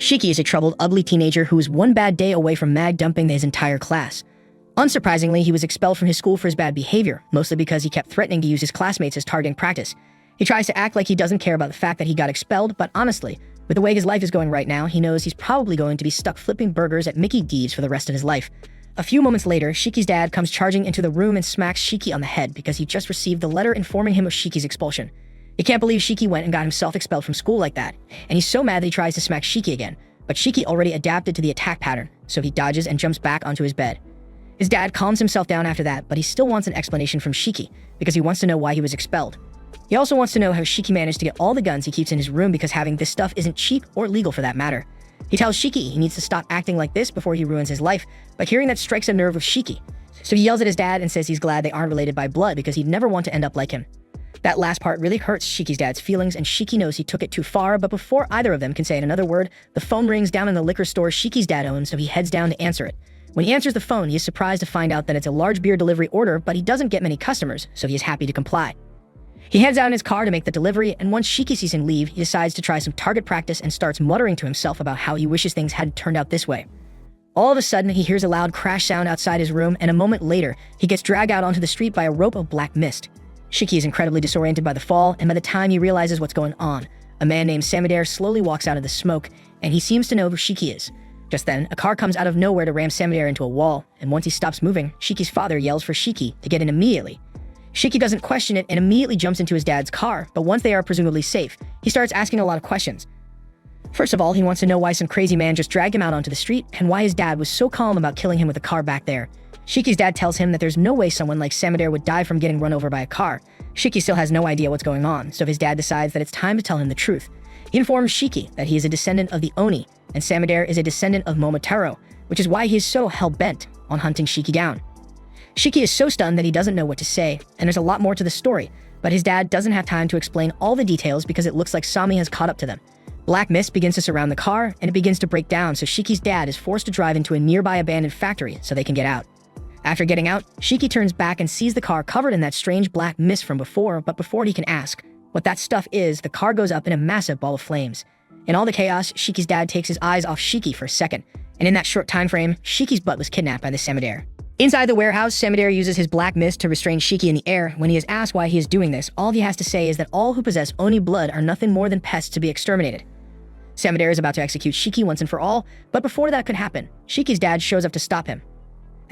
Shiki is a troubled, ugly teenager who is one bad day away from mag dumping his entire class. Unsurprisingly, he was expelled from his school for his bad behavior, mostly because he kept threatening to use his classmates as targeting practice. He tries to act like he doesn't care about the fact that he got expelled, but honestly, with the way his life is going right now, he knows he's probably going to be stuck flipping burgers at Mickey D's for the rest of his life. A few moments later, Shiki's dad comes charging into the room and smacks Shiki on the head because he just received the letter informing him of Shiki's expulsion. He can't believe Shiki went and got himself expelled from school like that, and he's so mad that he tries to smack Shiki again, but Shiki already adapted to the attack pattern, so he dodges and jumps back onto his bed. His dad calms himself down after that, but he still wants an explanation from Shiki because he wants to know why he was expelled. He also wants to know how Shiki managed to get all the guns he keeps in his room because having this stuff isn't cheap or legal for that matter. He tells Shiki he needs to stop acting like this before he ruins his life, but hearing that strikes a nerve with Shiki. So he yells at his dad and says he's glad they aren't related by blood because he'd never want to end up like him. That last part really hurts Shiki's dad's feelings, and Shiki knows he took it too far, but before either of them can say another word, the phone rings down in the liquor store Shiki's dad owns, so he heads down to answer it. When he answers the phone, he is surprised to find out that it's a large beer delivery order, but he doesn't get many customers, so he is happy to comply. He heads out in his car to make the delivery, and once Shiki sees him leave, he decides to try some target practice and starts muttering to himself about how he wishes things hadn't turned out this way. All of a sudden, he hears a loud crash sound outside his room, and a moment later, he gets dragged out onto the street by a rope of black mist. Shiki is incredibly disoriented by the fall, and by the time he realizes what's going on, a man named Samudare slowly walks out of the smoke, and he seems to know who Shiki is. Just then, a car comes out of nowhere to ram Samudare into a wall, and once he stops moving, Shiki's father yells for Shiki to get in immediately. Shiki doesn't question it and immediately jumps into his dad's car, but once they are presumably safe, he starts asking a lot of questions. First of all, he wants to know why some crazy man just dragged him out onto the street, and why his dad was so calm about killing him with a car back there. Shiki's dad tells him that there's no way someone like Samudare would die from getting run over by a car. Shiki still has no idea what's going on, so his dad decides that it's time to tell him the truth. He informs Shiki that he is a descendant of the Oni, and Samudare is a descendant of Momotaro, which is why he is so hell-bent on hunting Shiki down. Shiki is so stunned that he doesn't know what to say, and there's a lot more to the story, but his dad doesn't have time to explain all the details because it looks like Sami has caught up to them. Black mist begins to surround the car, and it begins to break down, so Shiki's dad is forced to drive into a nearby abandoned factory so they can get out. After getting out, Shiki turns back and sees the car covered in that strange black mist from before, but before he can ask what that stuff is, the car goes up in a massive ball of flames. In all the chaos, Shiki's dad takes his eyes off Shiki for a second, and in that short time frame, Shiki's butt was kidnapped by the Samudare. Inside the warehouse, Samudare uses his black mist to restrain Shiki in the air. When he is asked why he is doing this, all he has to say is that all who possess Oni blood are nothing more than pests to be exterminated. Samudare is about to execute Shiki once and for all, but before that could happen, Shiki's dad shows up to stop him.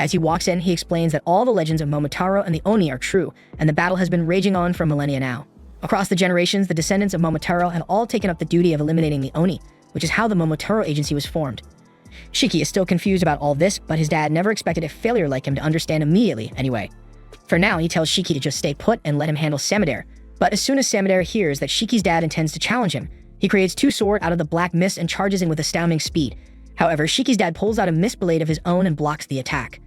As he walks in, he explains that all the legends of Momotaro and the Oni are true, and the battle has been raging on for millennia now. Across the generations, the descendants of Momotaro have all taken up the duty of eliminating the Oni, which is how the Momotaro Agency was formed. Shiki is still confused about all this, but his dad never expected a failure like him to understand immediately anyway. For now, he tells Shiki to just stay put and let him handle Samudare, but as soon as Samudare hears that Shiki's dad intends to challenge him, he creates two swords out of the black mist and charges in with astounding speed. However, Shiki's dad pulls out a mist blade of his own and blocks the attack.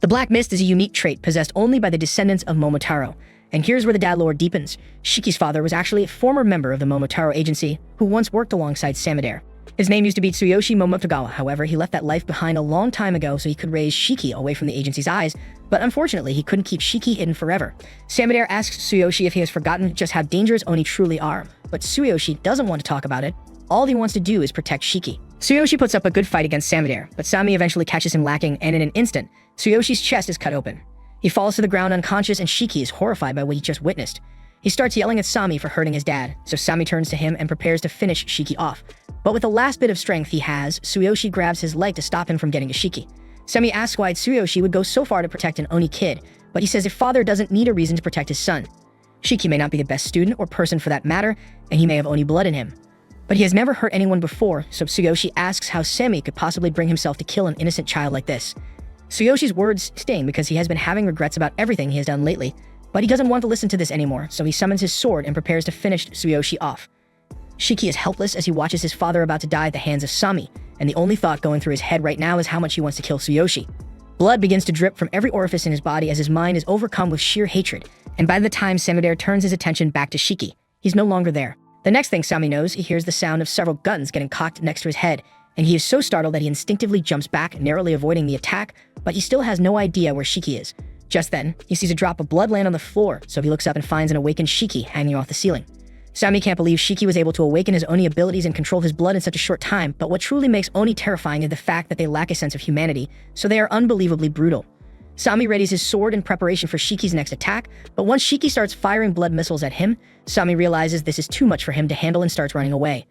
The black mist is a unique trait possessed only by the descendants of Momotaro, and here's where the dad lore deepens. Shiki's father was actually a former member of the Momotaro Agency who once worked alongside Samudare. His name used to be Tsuyoshi Momotogawa, however, he left that life behind a long time ago so he could raise Shiki away from the agency's eyes, but unfortunately he couldn't keep Shiki hidden forever. Samudare asks Tsuyoshi if he has forgotten just how dangerous Oni truly are, but Tsuyoshi doesn't want to talk about it. All he wants to do is protect Shiki. Tsuyoshi puts up a good fight against Samudare, but Sami eventually catches him lacking, and in an instant, Tsuyoshi's chest is cut open. He falls to the ground unconscious, and Shiki is horrified by what he just witnessed. He starts yelling at Sami for hurting his dad, so Sami turns to him and prepares to finish Shiki off. But with the last bit of strength he has, Tsuyoshi grabs his leg to stop him from getting to Shiki. Sami asks why Tsuyoshi would go so far to protect an Oni kid, but he says if father doesn't need a reason to protect his son. Shiki may not be the best student or person for that matter, and he may have Oni blood in him. But he has never hurt anyone before, so Tsuyoshi asks how Sami could possibly bring himself to kill an innocent child like this. Tsuyoshi's words sting because he has been having regrets about everything he has done lately, but he doesn't want to listen to this anymore, so he summons his sword and prepares to finish Tsuyoshi off. Shiki is helpless as he watches his father about to die at the hands of Sami, and the only thought going through his head right now is how much he wants to kill Tsuyoshi. Blood begins to drip from every orifice in his body as his mind is overcome with sheer hatred, and by the time Samudare turns his attention back to Shiki, he's no longer there. The next thing Sami knows, he hears the sound of several guns getting cocked next to his head, and he is so startled that he instinctively jumps back, narrowly avoiding the attack, but he still has no idea where Shiki is. Just then, he sees a drop of blood land on the floor, so he looks up and finds an awakened Shiki hanging off the ceiling. Sami can't believe Shiki was able to awaken his Oni abilities and control his blood in such a short time, but what truly makes Oni terrifying is the fact that they lack a sense of humanity, so they are unbelievably brutal. Sami readies his sword in preparation for Shiki's next attack, but once Shiki starts firing blood missiles at him, Sami realizes this is too much for him to handle and starts running away.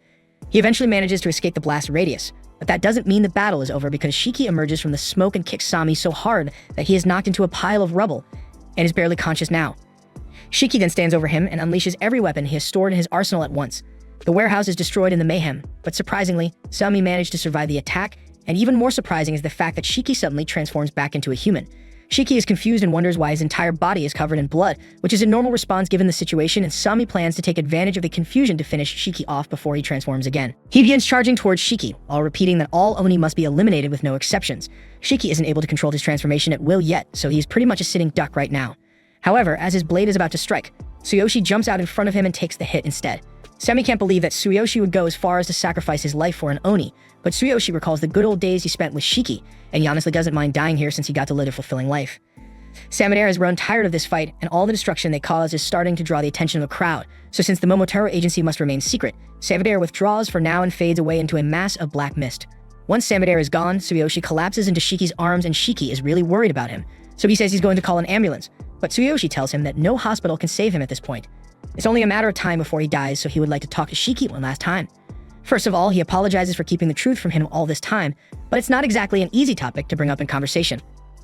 He eventually manages to escape the blast radius, but that doesn't mean the battle is over because Shiki emerges from the smoke and kicks Sami so hard that he is knocked into a pile of rubble and is barely conscious now. Shiki then stands over him and unleashes every weapon he has stored in his arsenal at once. The warehouse is destroyed in the mayhem, but surprisingly, Sami managed to survive the attack, and even more surprising is the fact that Shiki suddenly transforms back into a human. Shiki is confused and wonders why his entire body is covered in blood, which is a normal response given the situation, and Sami plans to take advantage of the confusion to finish Shiki off before he transforms again. He begins charging towards Shiki, while repeating that all Oni must be eliminated with no exceptions. Shiki isn't able to control his transformation at will yet, so he is pretty much a sitting duck right now. However, as his blade is about to strike, Tsuyoshi jumps out in front of him and takes the hit instead. Sami can't believe that Tsuyoshi would go as far as to sacrifice his life for an Oni, but Tsuyoshi recalls the good old days he spent with Shiki, and he honestly doesn't mind dying here since he got to live a fulfilling life. Samidare has grown tired of this fight, and all the destruction they cause is starting to draw the attention of the crowd, so since the Momotaro agency must remain secret, Samidare withdraws for now and fades away into a mass of black mist. Once Samidare is gone, Tsuyoshi collapses into Shiki's arms and Shiki is really worried about him, so he says he's going to call an ambulance, but Tsuyoshi tells him that no hospital can save him at this point. It's only a matter of time before he dies, so he would like to talk to Shiki one last time. First of all, he apologizes for keeping the truth from him all this time, but it's not exactly an easy topic to bring up in conversation.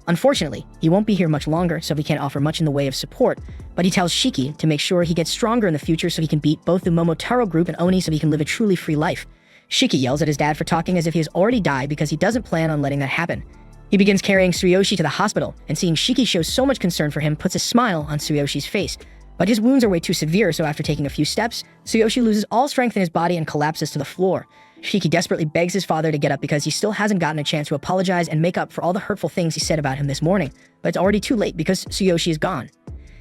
Unfortunately, he won't be here much longer, so he can't offer much in the way of support, but he tells Shiki to make sure he gets stronger in the future so he can beat both the Momotaro group and Oni so he can live a truly free life. Shiki yells at his dad for talking as if he has already died because he doesn't plan on letting that happen. He begins carrying Tsuyoshi to the hospital, and seeing Shiki show so much concern for him puts a smile on Tsuyoshi's face. But his wounds are way too severe, so after taking a few steps, Tsuyoshi loses all strength in his body and collapses to the floor. Shiki desperately begs his father to get up because he still hasn't gotten a chance to apologize and make up for all the hurtful things he said about him this morning, but it's already too late because Tsuyoshi is gone.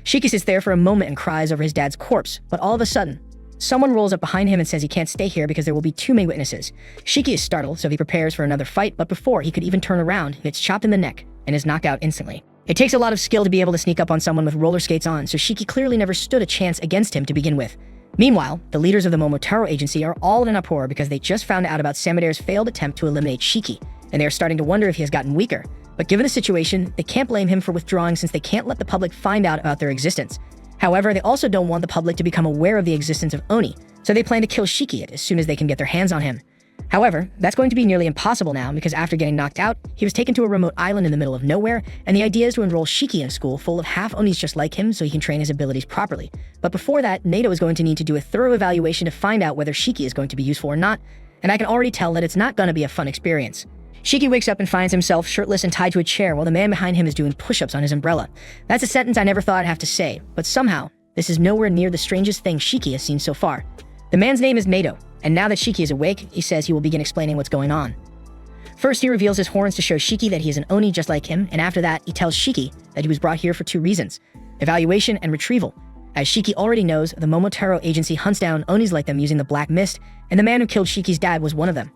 Shiki sits there for a moment and cries over his dad's corpse, but all of a sudden, someone rolls up behind him and says he can't stay here because there will be too many witnesses. Shiki is startled, so he prepares for another fight, but before he could even turn around, he gets chopped in the neck and is knocked out instantly. It takes a lot of skill to be able to sneak up on someone with roller skates on, so Shiki clearly never stood a chance against him to begin with. Meanwhile, the leaders of the Momotaro agency are all in an uproar because they just found out about Samidare's failed attempt to eliminate Shiki, and they are starting to wonder if he has gotten weaker. But given the situation, they can't blame him for withdrawing since they can't let the public find out about their existence. However, they also don't want the public to become aware of the existence of Oni, so they plan to kill Shiki as soon as they can get their hands on him. However, that's going to be nearly impossible now because after getting knocked out, he was taken to a remote island in the middle of nowhere, and the idea is to enroll Shiki in a school full of half-Onis just like him so he can train his abilities properly. But before that, Nato is going to need to do a thorough evaluation to find out whether Shiki is going to be useful or not, and I can already tell that it's not going to be a fun experience. Shiki wakes up and finds himself shirtless and tied to a chair while the man behind him is doing push-ups on his umbrella. That's a sentence I never thought I'd have to say, but somehow, this is nowhere near the strangest thing Shiki has seen so far. The man's name is Nato, and now that Shiki is awake, he says he will begin explaining what's going on. First, he reveals his horns to show Shiki that he is an Oni just like him, and after that, he tells Shiki that he was brought here for two reasons: evaluation and retrieval. As Shiki already knows, the Momotaro agency hunts down Onis like them using the Black Mist, and the man who killed Shiki's dad was one of them.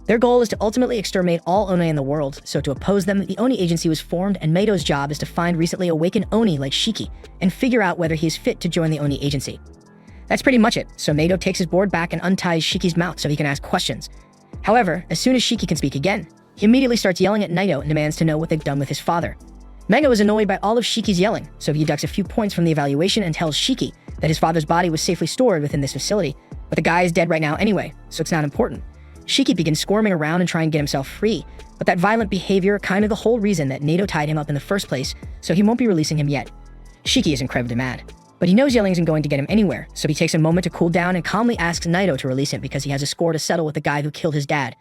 Their goal is to ultimately exterminate all Oni in the world, so to oppose them, the Oni agency was formed, and Meido's job is to find recently awakened Oni like Shiki, and figure out whether he is fit to join the Oni agency. That's pretty much it, so Meido takes his board back and unties Shiki's mouth so he can ask questions. However, as soon as Shiki can speak again, he immediately starts yelling at Naito and demands to know what they've done with his father. Naito is annoyed by all of Shiki's yelling, so he deducts a few points from the evaluation and tells Shiki that his father's body was safely stored within this facility, but the guy is dead right now anyway, so it's not important. Shiki begins squirming around and trying to get himself free, but that violent behavior kind of the whole reason that Naito tied him up in the first place, so he won't be releasing him yet. Shiki is incredibly mad, but he knows yelling isn't going to get him anywhere, so he takes a moment to cool down and calmly asks Naito to release him because he has a score to settle with the guy who killed his dad.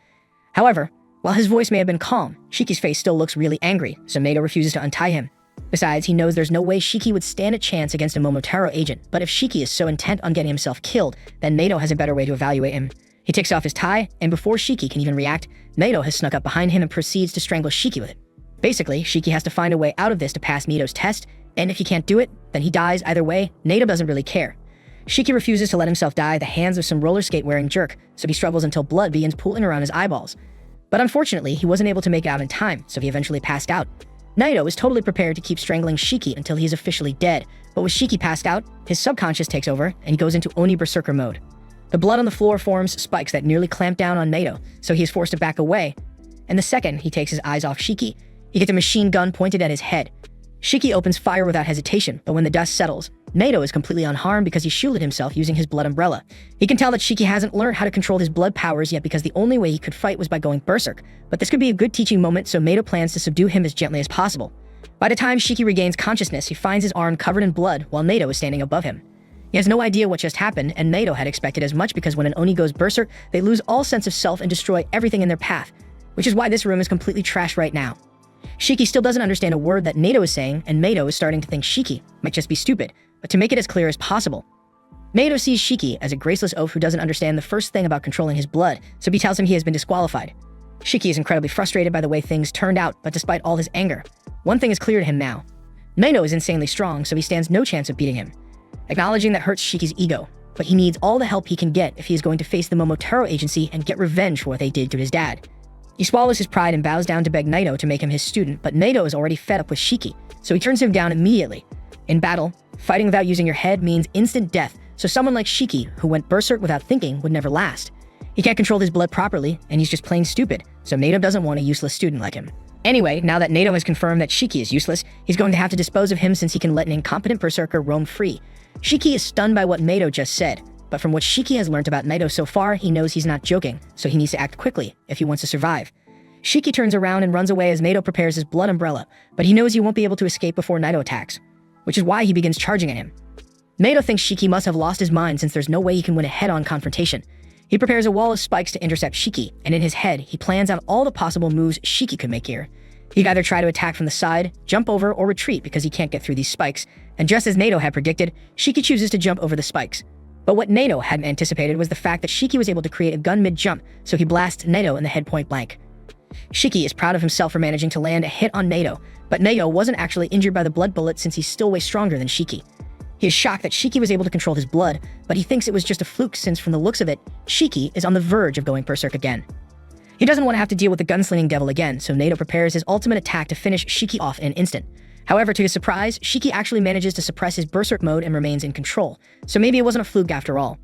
However, while his voice may have been calm, Shiki's face still looks really angry, so Naito refuses to untie him. Besides, he knows there's no way Shiki would stand a chance against a Momotaro agent, but if Shiki is so intent on getting himself killed, then Naito has a better way to evaluate him. He takes off his tie, and before Shiki can even react, Naito has snuck up behind him and proceeds to strangle Shiki with it. Basically, Shiki has to find a way out of this to pass Naito's test, and if he can't do it, then he dies either way. Naito doesn't really care. Shiki refuses to let himself die at the hands of some roller skate wearing jerk, so he struggles until blood begins pooling around his eyeballs. But unfortunately, he wasn't able to make it out in time, so he eventually passed out. Naito is totally prepared to keep strangling Shiki until he is officially dead, but with Shiki passed out, his subconscious takes over and he goes into Oni Berserker mode. The blood on the floor forms spikes that nearly clamp down on Naito, so he is forced to back away, and the second he takes his eyes off Shiki, he gets a machine gun pointed at his head. Shiki opens fire without hesitation, but when the dust settles, Naito is completely unharmed because he shielded himself using his blood umbrella. He can tell that Shiki hasn't learned how to control his blood powers yet because the only way he could fight was by going berserk, but this could be a good teaching moment, so Naito plans to subdue him as gently as possible. By the time Shiki regains consciousness, he finds his arm covered in blood while Naito is standing above him. He has no idea what just happened, and Naito had expected as much because when an Oni goes berserk, they lose all sense of self and destroy everything in their path, which is why this room is completely trashed right now. Shiki still doesn't understand a word that Naito is saying, and Naito is starting to think Shiki might just be stupid, but to make it as clear as possible. Naito sees Shiki as a graceless oaf who doesn't understand the first thing about controlling his blood, so he tells him he has been disqualified. Shiki is incredibly frustrated by the way things turned out, but despite all his anger, one thing is clear to him now. Naito is insanely strong, so he stands no chance of beating him. Acknowledging that hurts Shiki's ego, but he needs all the help he can get if he is going to face the Momotaro Agency and get revenge for what they did to his dad. He swallows his pride and bows down to beg Naito to make him his student, but Naito is already fed up with Shiki, so he turns him down immediately. In battle, fighting without using your head means instant death, so someone like Shiki, who went berserk without thinking, would never last. He can't control his blood properly, and he's just plain stupid, so Naito doesn't want a useless student like him. Anyway, now that Naito has confirmed that Shiki is useless, he's going to have to dispose of him since he can let an incompetent berserker roam free. Shiki is stunned by what Naito just said, but from what Shiki has learned about Naito so far, he knows he's not joking, so he needs to act quickly if he wants to survive. Shiki turns around and runs away as Naito prepares his blood umbrella, but he knows he won't be able to escape before Naito attacks, which is why he begins charging at him. Naito thinks Shiki must have lost his mind since there's no way he can win a head-on confrontation. He prepares a wall of spikes to intercept Shiki, and in his head, he plans out all the possible moves Shiki could make here. He could either try to attack from the side, jump over, or retreat because he can't get through these spikes, and just as Naito had predicted, Shiki chooses to jump over the spikes. But what Naito hadn't anticipated was the fact that Shiki was able to create a gun mid-jump, so he blasts Naito in the head point blank. Shiki is proud of himself for managing to land a hit on Naito, but Naito wasn't actually injured by the blood bullet since he's still way stronger than Shiki. He is shocked that Shiki was able to control his blood, but he thinks it was just a fluke since from the looks of it, Shiki is on the verge of going berserk again. He doesn't want to have to deal with the gunslinging devil again, so Naito prepares his ultimate attack to finish Shiki off in an instant. However, to his surprise, Shiki actually manages to suppress his berserk mode and remains in control, so maybe it wasn't a fluke after all.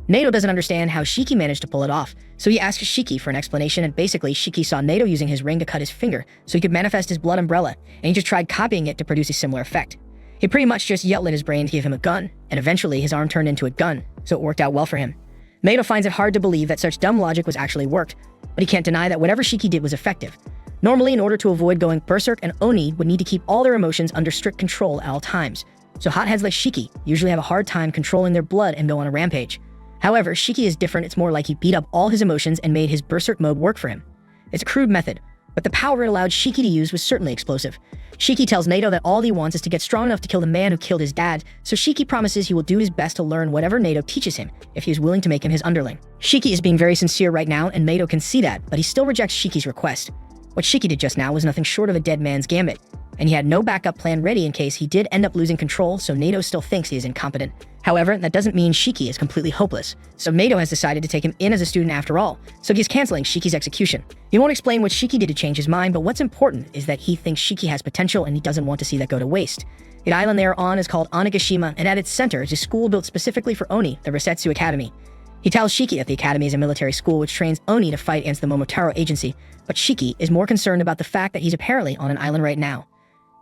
Naito doesn't understand how Shiki managed to pull it off, so he asks Shiki for an explanation, and basically Shiki saw Naito using his ring to cut his finger so he could manifest his blood umbrella, and he just tried copying it to produce a similar effect. He pretty much just yelled at his brain to give him a gun, and eventually his arm turned into a gun, so it worked out well for him. Naito finds it hard to believe that such dumb logic was actually worked, but he can't deny that whatever Shiki did was effective. Normally, in order to avoid going berserk, an Oni would need to keep all their emotions under strict control at all times, so hotheads like Shiki usually have a hard time controlling their blood and go on a rampage. However, Shiki is different. It's more like he beat up all his emotions and made his berserk mode work for him. It's a crude method, but the power it allowed Shiki to use was certainly explosive. Shiki tells Naito that all he wants is to get strong enough to kill the man who killed his dad, so Shiki promises he will do his best to learn whatever Naito teaches him if he is willing to make him his underling. Shiki is being very sincere right now, and Naito can see that, but he still rejects Shiki's request. What Shiki did just now was nothing short of a dead man's gambit, and he had no backup plan ready in case he did end up losing control, so Naito still thinks he is incompetent. However, that doesn't mean Shiki is completely hopeless, so Naito has decided to take him in as a student after all, so he's canceling Shiki's execution. He won't explain what Shiki did to change his mind, but what's important is that he thinks Shiki has potential and he doesn't want to see that go to waste. The island they are on is called Onigashima, and at its center is a school built specifically for Oni, the Resetsu Academy. He tells Shiki that the academy is a military school which trains Oni to fight against the Momotaro Agency, but Shiki is more concerned about the fact that he's apparently on an island right now.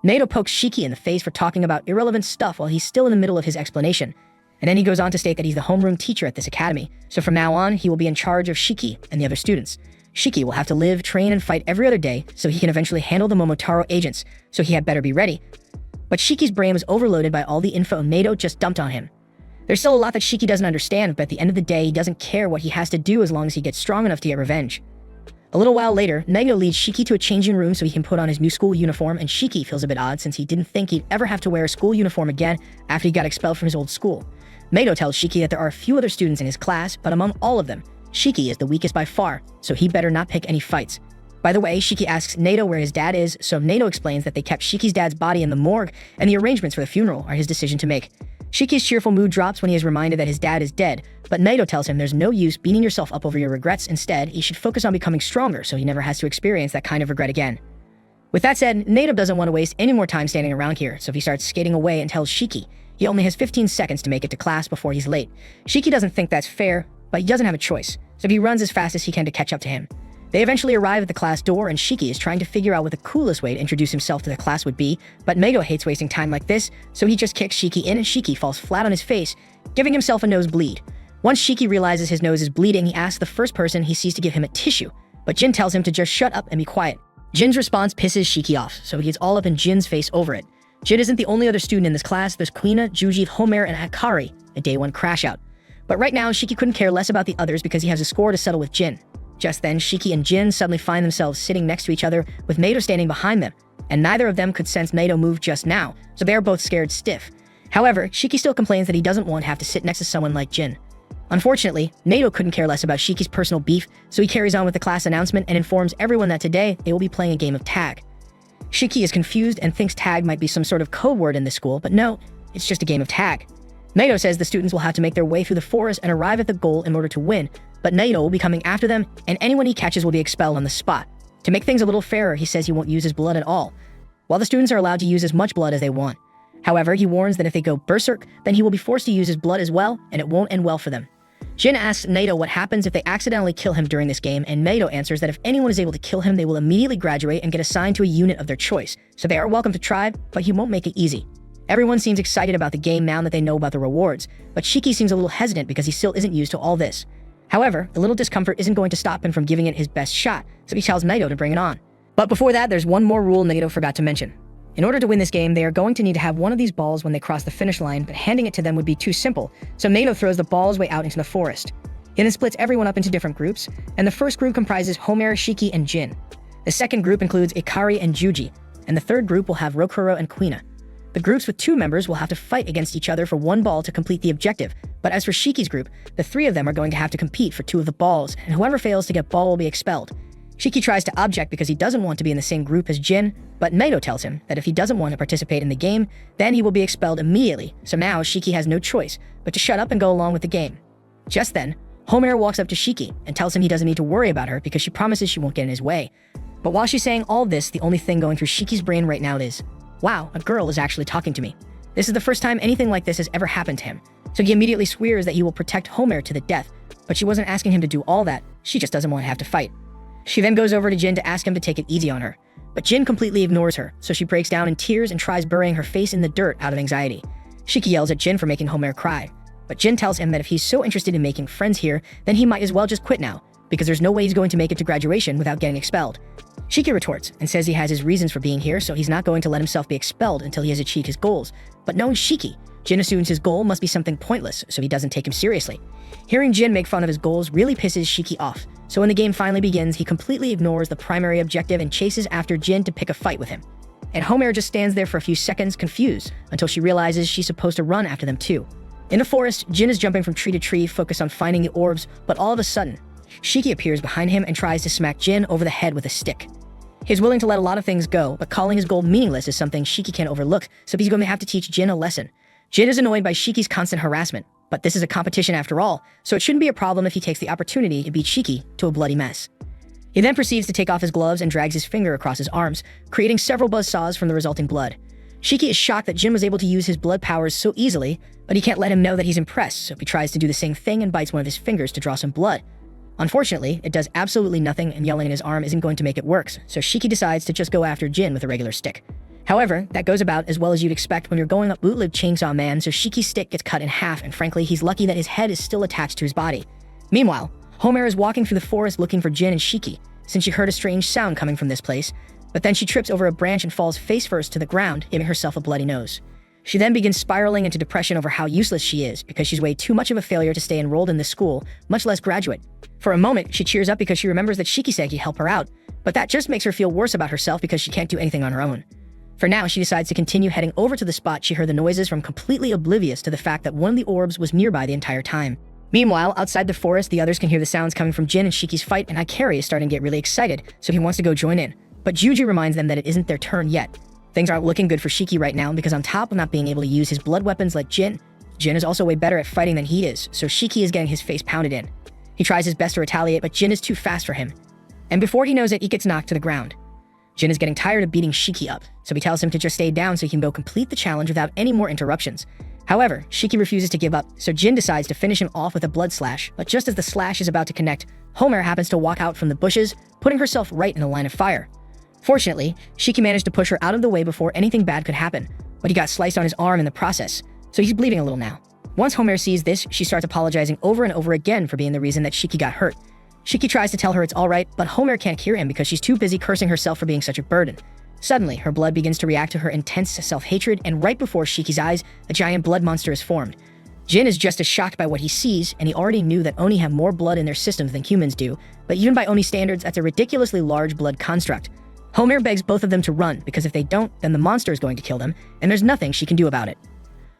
Naito pokes Shiki in the face for talking about irrelevant stuff while he's still in the middle of his explanation, and then he goes on to state that he's the homeroom teacher at this academy, so from now on, he will be in charge of Shiki and the other students. Shiki will have to live, train, and fight every other day so he can eventually handle the Momotaro agents, so he had better be ready. But Shiki's brain was overloaded by all the info Naito just dumped on him. There's still a lot that Shiki doesn't understand, but at the end of the day, he doesn't care what he has to do as long as he gets strong enough to get revenge. A little while later, Naito leads Shiki to a changing room so he can put on his new school uniform, and Shiki feels a bit odd since he didn't think he'd ever have to wear a school uniform again after he got expelled from his old school. Naito tells Shiki that there are a few other students in his class, but among all of them, Shiki is the weakest by far, so he better not pick any fights. By the way, Shiki asks Naito where his dad is, so Naito explains that they kept Shiki's dad's body in the morgue, and the arrangements for the funeral are his decision to make. Shiki's cheerful mood drops when he is reminded that his dad is dead, but Naito tells him there's no use beating yourself up over your regrets. Instead, he should focus on becoming stronger so he never has to experience that kind of regret again. With that said, Nato doesn't want to waste any more time standing around here, so he starts skating away and tells Shiki he only has 15 seconds to make it to class before he's late. Shiki doesn't think that's fair, but he doesn't have a choice, so he runs as fast as he can to catch up to him. They eventually arrive at the class door, and Shiki is trying to figure out what the coolest way to introduce himself to the class would be, but Nato hates wasting time like this, so he just kicks Shiki in and Shiki falls flat on his face, giving himself a nosebleed. Once Shiki realizes his nose is bleeding, he asks the first person he sees to give him a tissue, but Jin tells him to just shut up and be quiet. Jin's response pisses Shiki off, so he gets all up in Jin's face over it. Jin isn't the only other student in this class. There's Kuina, Juji, Homer, and Akari, a day one crash out. But right now, Shiki couldn't care less about the others because he has a score to settle with Jin. Just then, Shiki and Jin suddenly find themselves sitting next to each other with Nato standing behind them, and neither of them could sense Nato move just now, so they are both scared stiff. However, Shiki still complains that he doesn't want to have to sit next to someone like Jin. Unfortunately, Nato couldn't care less about Shiki's personal beef, so he carries on with the class announcement and informs everyone that today they will be playing a game of tag. Shiki is confused and thinks tag might be some sort of code word in the school, but no, it's just a game of tag. Nato says the students will have to make their way through the forest and arrive at the goal in order to win, but Nato will be coming after them, and anyone he catches will be expelled on the spot. To make things a little fairer, he says he won't use his blood at all, while the students are allowed to use as much blood as they want. However, he warns that if they go berserk, then he will be forced to use his blood as well, and it won't end well for them. Jin asks Nato what happens if they accidentally kill him during this game, and Nato answers that if anyone is able to kill him, they will immediately graduate and get assigned to a unit of their choice, so they are welcome to try, but he won't make it easy. Everyone seems excited about the game now that they know about the rewards, but Shiki seems a little hesitant because he still isn't used to all this. However, the little discomfort isn't going to stop him from giving it his best shot, so he tells Nato to bring it on. But before that, there's one more rule Nato forgot to mention. In order to win this game, they are going to need to have one of these balls when they cross the finish line, but handing it to them would be too simple, so Nato throws the ball's way out into the forest. He then splits everyone up into different groups, and the first group comprises Homer, Shiki, and Jin. The second group includes Ikari and Juji, and the third group will have Rokuro and Kuina. The groups with 2 members will have to fight against each other for 1 ball to complete the objective, but as for Shiki's group, the 3 of them are going to have to compete for 2 of the balls, and whoever fails to get ball will be expelled. Shiki tries to object because he doesn't want to be in the same group as Jin, but Nato tells him that if he doesn't want to participate in the game, then he will be expelled immediately, so now Shiki has no choice but to shut up and go along with the game. Just then, Homer walks up to Shiki and tells him he doesn't need to worry about her because she promises she won't get in his way. But while she's saying all this, the only thing going through Shiki's brain right now is, wow, a girl is actually talking to me. This is the first time anything like this has ever happened to him. So he immediately swears that he will protect Homer to the death, but she wasn't asking him to do all that, she just doesn't want to have to fight. She then goes over to Jin to ask him to take it easy on her, but Jin completely ignores her, so she breaks down in tears and tries burying her face in the dirt out of anxiety. Shiki yells at Jin for making Homer cry, but Jin tells him that if he's so interested in making friends here, then he might as well just quit now, because there's no way he's going to make it to graduation without getting expelled. Shiki retorts and says he has his reasons for being here, so he's not going to let himself be expelled until he has achieved his goals. But knowing Shiki, Jin assumes his goal must be something pointless, so he doesn't take him seriously. Hearing Jin make fun of his goals really pisses Shiki off, so when the game finally begins, he completely ignores the primary objective and chases after Jin to pick a fight with him. And Homer just stands there for a few seconds confused, until she realizes she's supposed to run after them too. In the forest, Jin is jumping from tree to tree, focused on finding the orbs, but all of a sudden, Shiki appears behind him and tries to smack Jin over the head with a stick. He's willing to let a lot of things go, but calling his goal meaningless is something Shiki can't overlook, so he's going to have to teach Jin a lesson. Jin is annoyed by Shiki's constant harassment, but this is a competition after all, so it shouldn't be a problem if he takes the opportunity to beat Shiki to a bloody mess. He then proceeds to take off his gloves and drags his finger across his arms, creating several buzzsaws from the resulting blood. Shiki is shocked that Jin was able to use his blood powers so easily, but he can't let him know that he's impressed, so he tries to do the same thing and bites one of his fingers to draw some blood. Unfortunately, it does absolutely nothing, and yelling in his arm isn't going to make it worse, so Shiki decides to just go after Jin with a regular stick. However, that goes about as well as you'd expect when you're going up bootleg Chainsaw Man, so Shiki's stick gets cut in half, and frankly, he's lucky that his head is still attached to his body. Meanwhile, Homer is walking through the forest looking for Jin and Shiki, since she heard a strange sound coming from this place, but then she trips over a branch and falls face first to the ground, giving herself a bloody nose. She then begins spiraling into depression over how useless she is because she's way too much of a failure to stay enrolled in this school, much less graduate. For a moment, she cheers up because she remembers that Shiki said he'd help her out, but that just makes her feel worse about herself because she can't do anything on her own. For now, she decides to continue heading over to the spot she heard the noises from, completely oblivious to the fact that one of the orbs was nearby the entire time. Meanwhile, outside the forest, the others can hear the sounds coming from Jin and Shiki's fight, and Ikari is starting to get really excited, so he wants to go join in. But Juji reminds them that it isn't their turn yet. Things aren't looking good for Shiki right now because on top of not being able to use his blood weapons like Jin is also way better at fighting than he is, so Shiki is getting his face pounded in. He tries his best to retaliate, but Jin is too fast for him. And before he knows it, he gets knocked to the ground. Jin is getting tired of beating Shiki up, so he tells him to just stay down so he can go complete the challenge without any more interruptions. However, Shiki refuses to give up, so Jin decides to finish him off with a blood slash, but just as the slash is about to connect, Homer happens to walk out from the bushes, putting herself right in the line of fire. Fortunately, Shiki managed to push her out of the way before anything bad could happen, but he got sliced on his arm in the process, so he's bleeding a little now. Once Homer sees this, she starts apologizing over and over again for being the reason that Shiki got hurt. Shiki tries to tell her it's alright, but Homer can't hear him because she's too busy cursing herself for being such a burden. Suddenly, her blood begins to react to her intense self-hatred, and right before Shiki's eyes, a giant blood monster is formed. Jin is just as shocked by what he sees, and he already knew that Oni have more blood in their systems than humans do, but even by Oni standards, that's a ridiculously large blood construct. Homer begs both of them to run, because if they don't, then the monster is going to kill them, and there's nothing she can do about it.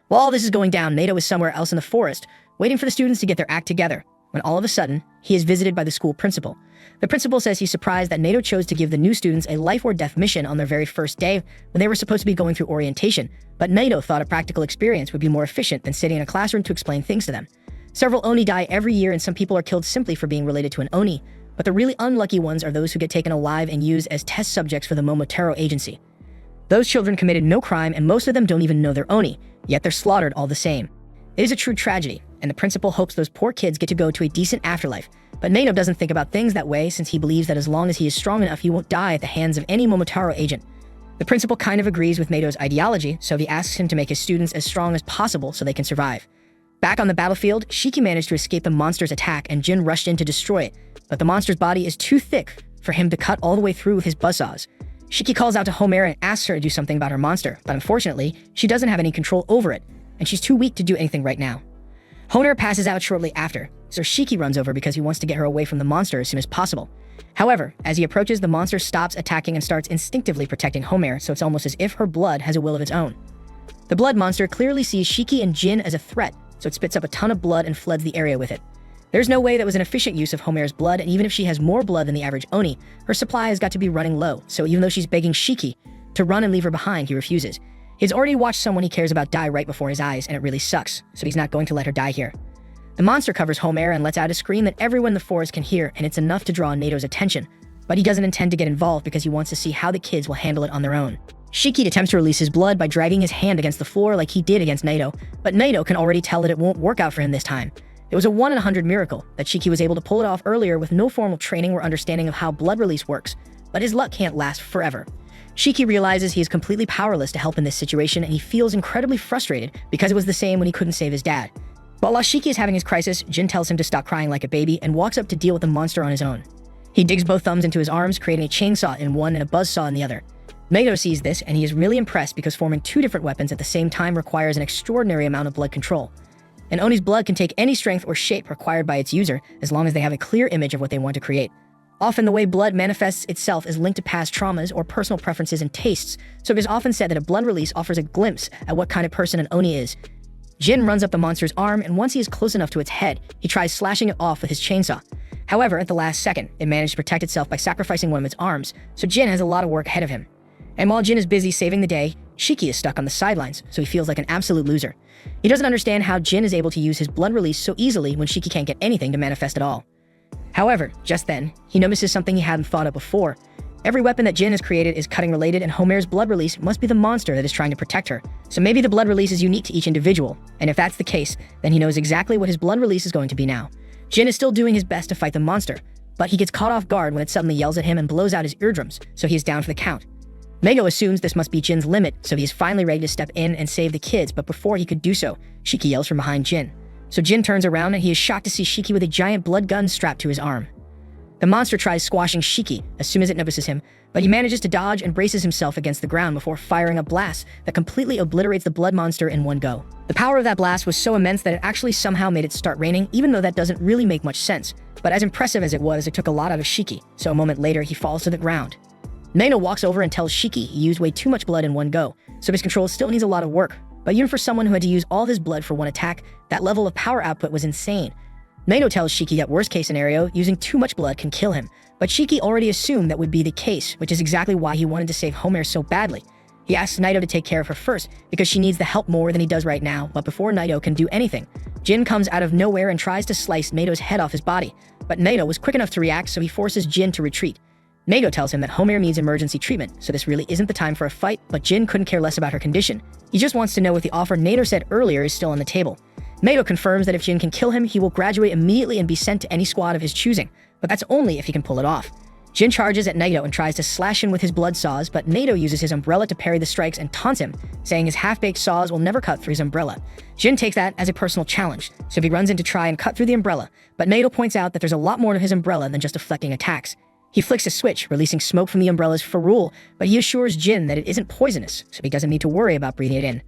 While all this is going down, Nato is somewhere else in the forest, waiting for the students to get their act together, when all of a sudden, he is visited by the school principal. The principal says he's surprised that Nato chose to give the new students a life or death mission on their very first day when they were supposed to be going through orientation, but Nato thought a practical experience would be more efficient than sitting in a classroom to explain things to them. Several Oni die every year and some people are killed simply for being related to an Oni, but the really unlucky ones are those who get taken alive and used as test subjects for the Momotaro agency. Those children committed no crime and most of them don't even know they're Oni, yet they're slaughtered all the same. It is a true tragedy, and the principal hopes those poor kids get to go to a decent afterlife, but Nato doesn't think about things that way since he believes that as long as he is strong enough he won't die at the hands of any Momotaro agent. The principal kind of agrees with Nato's ideology, so he asks him to make his students as strong as possible so they can survive. Back on the battlefield, Shiki managed to escape the monster's attack and Jin rushed in to destroy it, but the monster's body is too thick for him to cut all the way through with his buzzsaws. Shiki calls out to Homer and asks her to do something about her monster, but unfortunately, she doesn't have any control over it, and she's too weak to do anything right now. Homer passes out shortly after, so Shiki runs over because he wants to get her away from the monster as soon as possible. However, as he approaches, the monster stops attacking and starts instinctively protecting Homer, so it's almost as if her blood has a will of its own. The blood monster clearly sees Shiki and Jin as a threat, so it spits up a ton of blood and floods the area with it. There's no way that was an efficient use of Homer's blood, and even if she has more blood than the average Oni, her supply has got to be running low, so even though she's begging Shiki to run and leave her behind, he refuses. He's already watched someone he cares about die right before his eyes, and it really sucks, so he's not going to let her die here. The monster covers Homer and lets out a scream that everyone in the forest can hear, and it's enough to draw Nato's attention, but he doesn't intend to get involved because he wants to see how the kids will handle it on their own. Shiki attempts to release his blood by dragging his hand against the floor like he did against Nato, but Nato can already tell that it won't work out for him this time. It was a 1 in 100 miracle that Shiki was able to pull it off earlier with no formal training or understanding of how blood release works, but his luck can't last forever. Shiki realizes he is completely powerless to help in this situation and he feels incredibly frustrated because it was the same when he couldn't save his dad. But while Shiki is having his crisis, Jin tells him to stop crying like a baby and walks up to deal with the monster on his own. He digs both thumbs into his arms, creating a chainsaw in one and a buzzsaw in the other. Nato sees this and he is really impressed because forming 2 different weapons at the same time requires an extraordinary amount of blood control. And Oni's blood can take any strength or shape required by its user as long as they have a clear image of what they want to create. Often the way blood manifests itself is linked to past traumas or personal preferences and tastes, so it is often said that a blood release offers a glimpse at what kind of person an Oni is. Jin runs up the monster's arm, and once he is close enough to its head, he tries slashing it off with his chainsaw. However, at the last second, it managed to protect itself by sacrificing one of its arms, so Jin has a lot of work ahead of him. And while Jin is busy saving the day, Shiki is stuck on the sidelines, so he feels like an absolute loser. He doesn't understand how Jin is able to use his blood release so easily when Shiki can't get anything to manifest at all. However, just then, he notices something he hadn't thought of before. Every weapon that Jin has created is cutting related, and Homer's blood release must be the monster that is trying to protect her. So maybe the blood release is unique to each individual, and if that's the case, then he knows exactly what his blood release is going to be now. Jin is still doing his best to fight the monster, but he gets caught off guard when it suddenly yells at him and blows out his eardrums, so he is down for the count. Nato assumes this must be Jin's limit, so he is finally ready to step in and save the kids, but before he could do so, Shiki yells from behind Jin. So Jin turns around and he is shocked to see Shiki with a giant blood gun strapped to his arm. The monster tries squashing Shiki as soon as it notices him, but he manages to dodge and braces himself against the ground before firing a blast that completely obliterates the blood monster in one go. The power of that blast was so immense that it actually somehow made it start raining, even though that doesn't really make much sense. But as impressive as it was, it took a lot out of Shiki, so a moment later he falls to the ground. Nato walks over and tells Shiki he used way too much blood in one go, so his control still needs a lot of work. But even for someone who had to use all his blood for one attack, that level of power output was insane. Nato tells Shiki that worst case scenario, using too much blood can kill him, but Shiki already assumed that would be the case, which is exactly why he wanted to save Homer so badly. He asks Naito to take care of her first, because she needs the help more than he does right now, but before Naito can do anything, Jin comes out of nowhere and tries to slice Naito's head off his body, but Naito was quick enough to react, so he forces Jin to retreat. Nato tells him that Homer needs emergency treatment, so this really isn't the time for a fight, but Jin couldn't care less about her condition. He just wants to know if the offer Nato said earlier is still on the table. Nato confirms that if Jin can kill him, he will graduate immediately and be sent to any squad of his choosing, but that's only if he can pull it off. Jin charges at Nato and tries to slash him with his blood saws, but Nato uses his umbrella to parry the strikes and taunts him, saying his half-baked saws will never cut through his umbrella. Jin takes that as a personal challenge, so he runs in to try and cut through the umbrella, but Nato points out that there's a lot more to his umbrella than just deflecting attacks. He flicks a switch, releasing smoke from the umbrella's ferrule, but he assures Jin that it isn't poisonous, so he doesn't need to worry about breathing it in.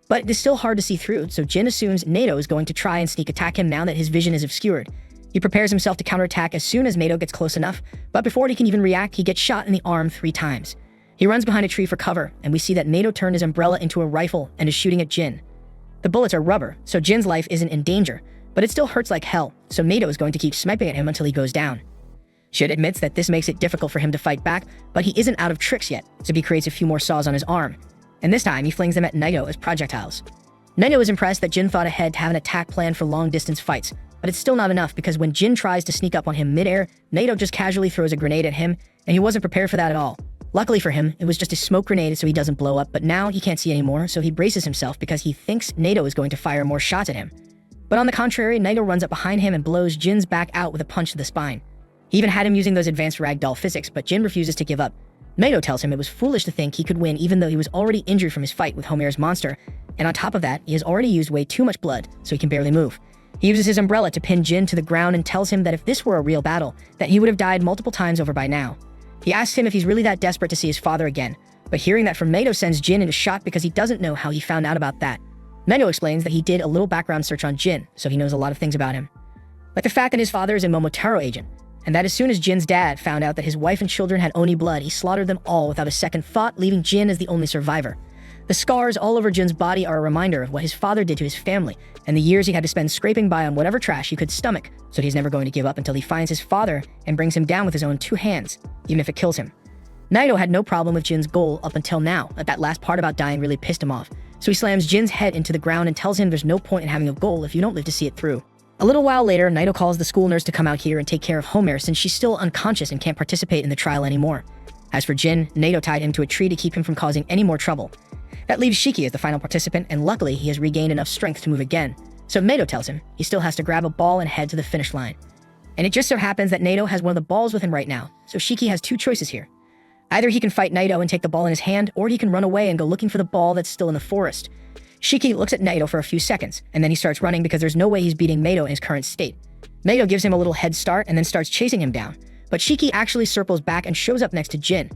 But it is still hard to see through, so Jin assumes Nato is going to try and sneak attack him now that his vision is obscured. He prepares himself to counterattack as soon as Nato gets close enough, but before he can even react, he gets shot in the arm 3 times. He runs behind a tree for cover, and we see that Nato turned his umbrella into a rifle and is shooting at Jin. The bullets are rubber, so Jin's life isn't in danger, but it still hurts like hell, so Nato is going to keep sniping at him until he goes down. Jin admits that this makes it difficult for him to fight back, but he isn't out of tricks yet, so he creates a few more saws on his arm, and this time he flings them at Nato as projectiles. Nato is impressed that Jin thought ahead to have an attack plan for long-distance fights, but it's still not enough because when Jin tries to sneak up on him mid-air, Nato just casually throws a grenade at him, and he wasn't prepared for that at all. Luckily for him, it was just a smoke grenade so he doesn't blow up, but now he can't see anymore, so he braces himself because he thinks Nato is going to fire more shots at him. But on the contrary, Nato runs up behind him and blows Jin's back out with a punch to the spine. He even had him using those advanced ragdoll physics, but Jin refuses to give up. Nato tells him it was foolish to think he could win even though he was already injured from his fight with Homer's monster, and on top of that, he has already used way too much blood, so he can barely move. He uses his umbrella to pin Jin to the ground and tells him that if this were a real battle, that he would have died multiple times over by now. He asks him if he's really that desperate to see his father again, but hearing that from Nato sends Jin into shock because he doesn't know how he found out about that. Nato explains that he did a little background search on Jin, so he knows a lot of things about him. Like the fact that his father is a Momotaro agent, and that as soon as Jin's dad found out that his wife and children had Oni blood, he slaughtered them all without a second thought, leaving Jin as the only survivor. The scars all over Jin's body are a reminder of what his father did to his family, and the years he had to spend scraping by on whatever trash he could stomach, so he's never going to give up until he finds his father and brings him down with his own 2 hands, even if it kills him. Naito had no problem with Jin's goal up until now, but that last part about dying really pissed him off, so he slams Jin's head into the ground and tells him there's no point in having a goal if you don't live to see it through. A little while later, Naito calls the school nurse to come out here and take care of Homer since she's still unconscious and can't participate in the trial anymore. As for Jin, Naito tied him to a tree to keep him from causing any more trouble. That leaves Shiki as the final participant, and luckily he has regained enough strength to move again. So Naito tells him he still has to grab a ball and head to the finish line. And it just so happens that Naito has one of the balls with him right now, so Shiki has 2 choices here. Either he can fight Naito and take the ball in his hand, or he can run away and go looking for the ball that's still in the forest. Shiki looks at Naito for a few seconds, and then he starts running because there's no way he's beating Naito in his current state. Naito gives him a little head start and then starts chasing him down, but Shiki actually circles back and shows up next to Jin.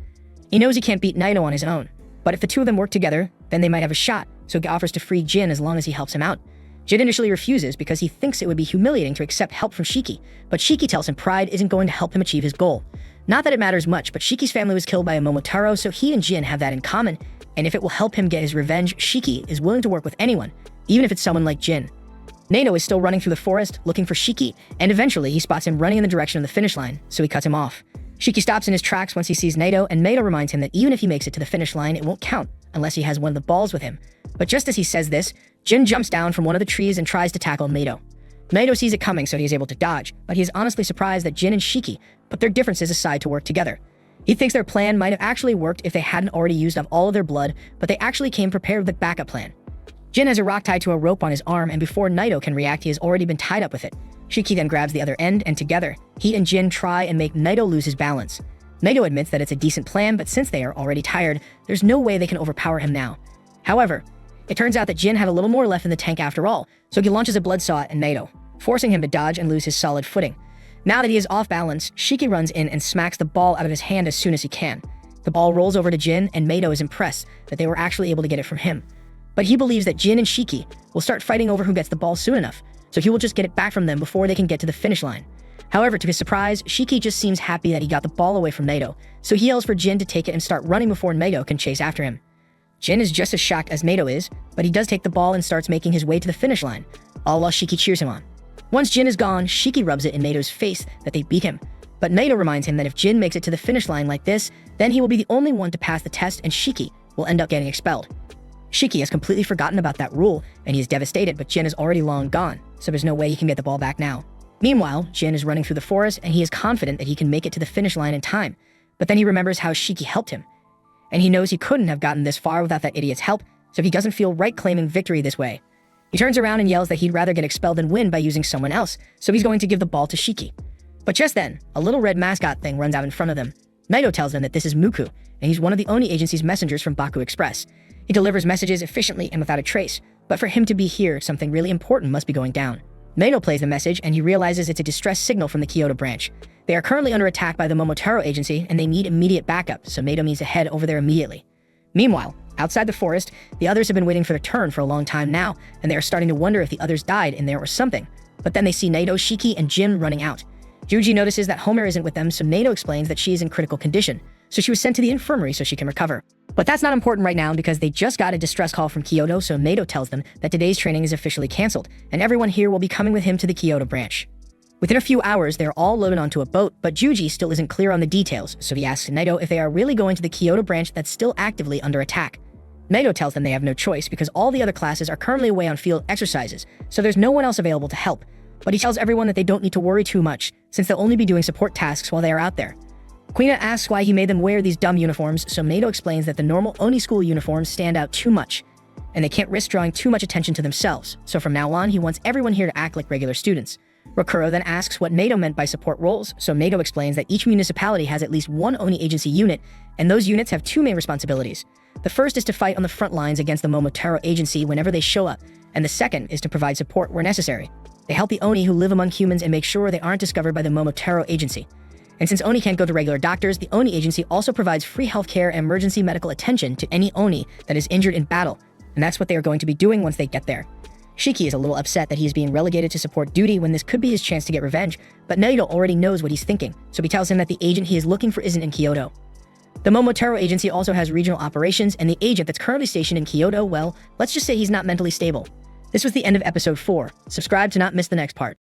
He knows he can't beat Naito on his own, but if the 2 of them work together, then they might have a shot, so he offers to free Jin as long as he helps him out. Jin initially refuses because he thinks it would be humiliating to accept help from Shiki, but Shiki tells him pride isn't going to help him achieve his goal. Not that it matters much, but Shiki's family was killed by a Momotaro, so he and Jin have that in common, and if it will help him get his revenge, Shiki is willing to work with anyone, even if it's someone like Jin. Naito is still running through the forest, looking for Shiki, and eventually he spots him running in the direction of the finish line, so he cuts him off. Shiki stops in his tracks once he sees Naito, and Naito reminds him that even if he makes it to the finish line, it won't count, unless he has one of the balls with him. But just as he says this, Jin jumps down from one of the trees and tries to tackle Naito. Naito sees it coming, so he is able to dodge, but he is honestly surprised that Jin and Shiki put their differences aside to work together. He thinks their plan might have actually worked if they hadn't already used up all of their blood, but they actually came prepared with a backup plan. Jin has a rock tied to a rope on his arm, and before Naito can react, he has already been tied up with it. Shiki then grabs the other end, and together, he and Jin try and make Naito lose his balance. Naito admits that it's a decent plan, but since they are already tired, there's no way they can overpower him now. However, it turns out that Jin had a little more left in the tank after all, so he launches a blood saw at Naito, forcing him to dodge and lose his solid footing. Now that he is off balance, Shiki runs in and smacks the ball out of his hand as soon as he can. The ball rolls over to Jin, and Naito is impressed that they were actually able to get it from him. But he believes that Jin and Shiki will start fighting over who gets the ball soon enough, so he will just get it back from them before they can get to the finish line. However, to his surprise, Shiki just seems happy that he got the ball away from Naito, so he yells for Jin to take it and start running before Naito can chase after him. Jin is just as shocked as Naito is, but he does take the ball and starts making his way to the finish line, all while Shiki cheers him on. Once Jin is gone, Shiki rubs it in Naito's face that they beat him, but Naito reminds him that if Jin makes it to the finish line like this, then he will be the only one to pass the test and Shiki will end up getting expelled. Shiki has completely forgotten about that rule, and he is devastated, but Jin is already long gone, so there's no way he can get the ball back now. Meanwhile, Jin is running through the forest, and he is confident that he can make it to the finish line in time, But then he remembers how Shiki helped him. And he knows he couldn't have gotten this far without that idiot's help, so he doesn't feel right claiming victory this way. He turns around and yells that he'd rather get expelled than win by using someone else, so he's going to give the ball to Shiki. But just then, a little red mascot thing runs out in front of them. Naito tells them that this is Muku, and he's one of the Oni agency's messengers from Baku Express. He delivers messages efficiently and without a trace, but for him to be here, something really important must be going down. Naito plays the message, and he realizes it's a distress signal from the Kyoto branch. They are currently under attack by the Momotaro agency, and they need immediate backup, so Naito needs to head over there immediately. Meanwhile, outside the forest, the others have been waiting for their turn for a long time now, and they are starting to wonder if the others died in there or something. But then they see Naito, Shiki, and Jin running out. Yuji notices that Homer isn't with them, so Naito explains that she is in critical condition, so she was sent to the infirmary so she can recover. But that's not important right now because they just got a distress call from Kyoto, so Naito tells them that today's training is officially cancelled, and everyone here will be coming with him to the Kyoto branch. Within a few hours, they're all loaded onto a boat, but Yuji still isn't clear on the details, so he asks Naito if they are really going to the Kyoto branch that's still actively under attack. Naito tells them they have no choice because all the other classes are currently away on field exercises, so there's no one else available to help. But he tells everyone that they don't need to worry too much, since they'll only be doing support tasks while they are out there. Kuina asks why he made them wear these dumb uniforms, so Naito explains that the normal Oni school uniforms stand out too much, and they can't risk drawing too much attention to themselves, so from now on he wants everyone here to act like regular students. Rokuro then asks what Naito meant by support roles, so Naito explains that each municipality has at least one Oni agency unit, and those units have two main responsibilities. The first is to fight on the front lines against the Momotaro agency whenever they show up, and the second is to provide support where necessary. They help the Oni who live among humans and make sure they aren't discovered by the Momotaro agency. And since Oni can't go to regular doctors, the Oni agency also provides free healthcare and emergency medical attention to any Oni that is injured in battle, and that's what they are going to be doing once they get there. Shiki is a little upset that he is being relegated to support duty when this could be his chance to get revenge, but Naito already knows what he's thinking, so he tells him that the agent he is looking for isn't in Kyoto. The Momotaro agency also has regional operations, and the agent that's currently stationed in Kyoto, well, let's just say he's not mentally stable. This was the end of episode 4. Subscribe to not miss the next part.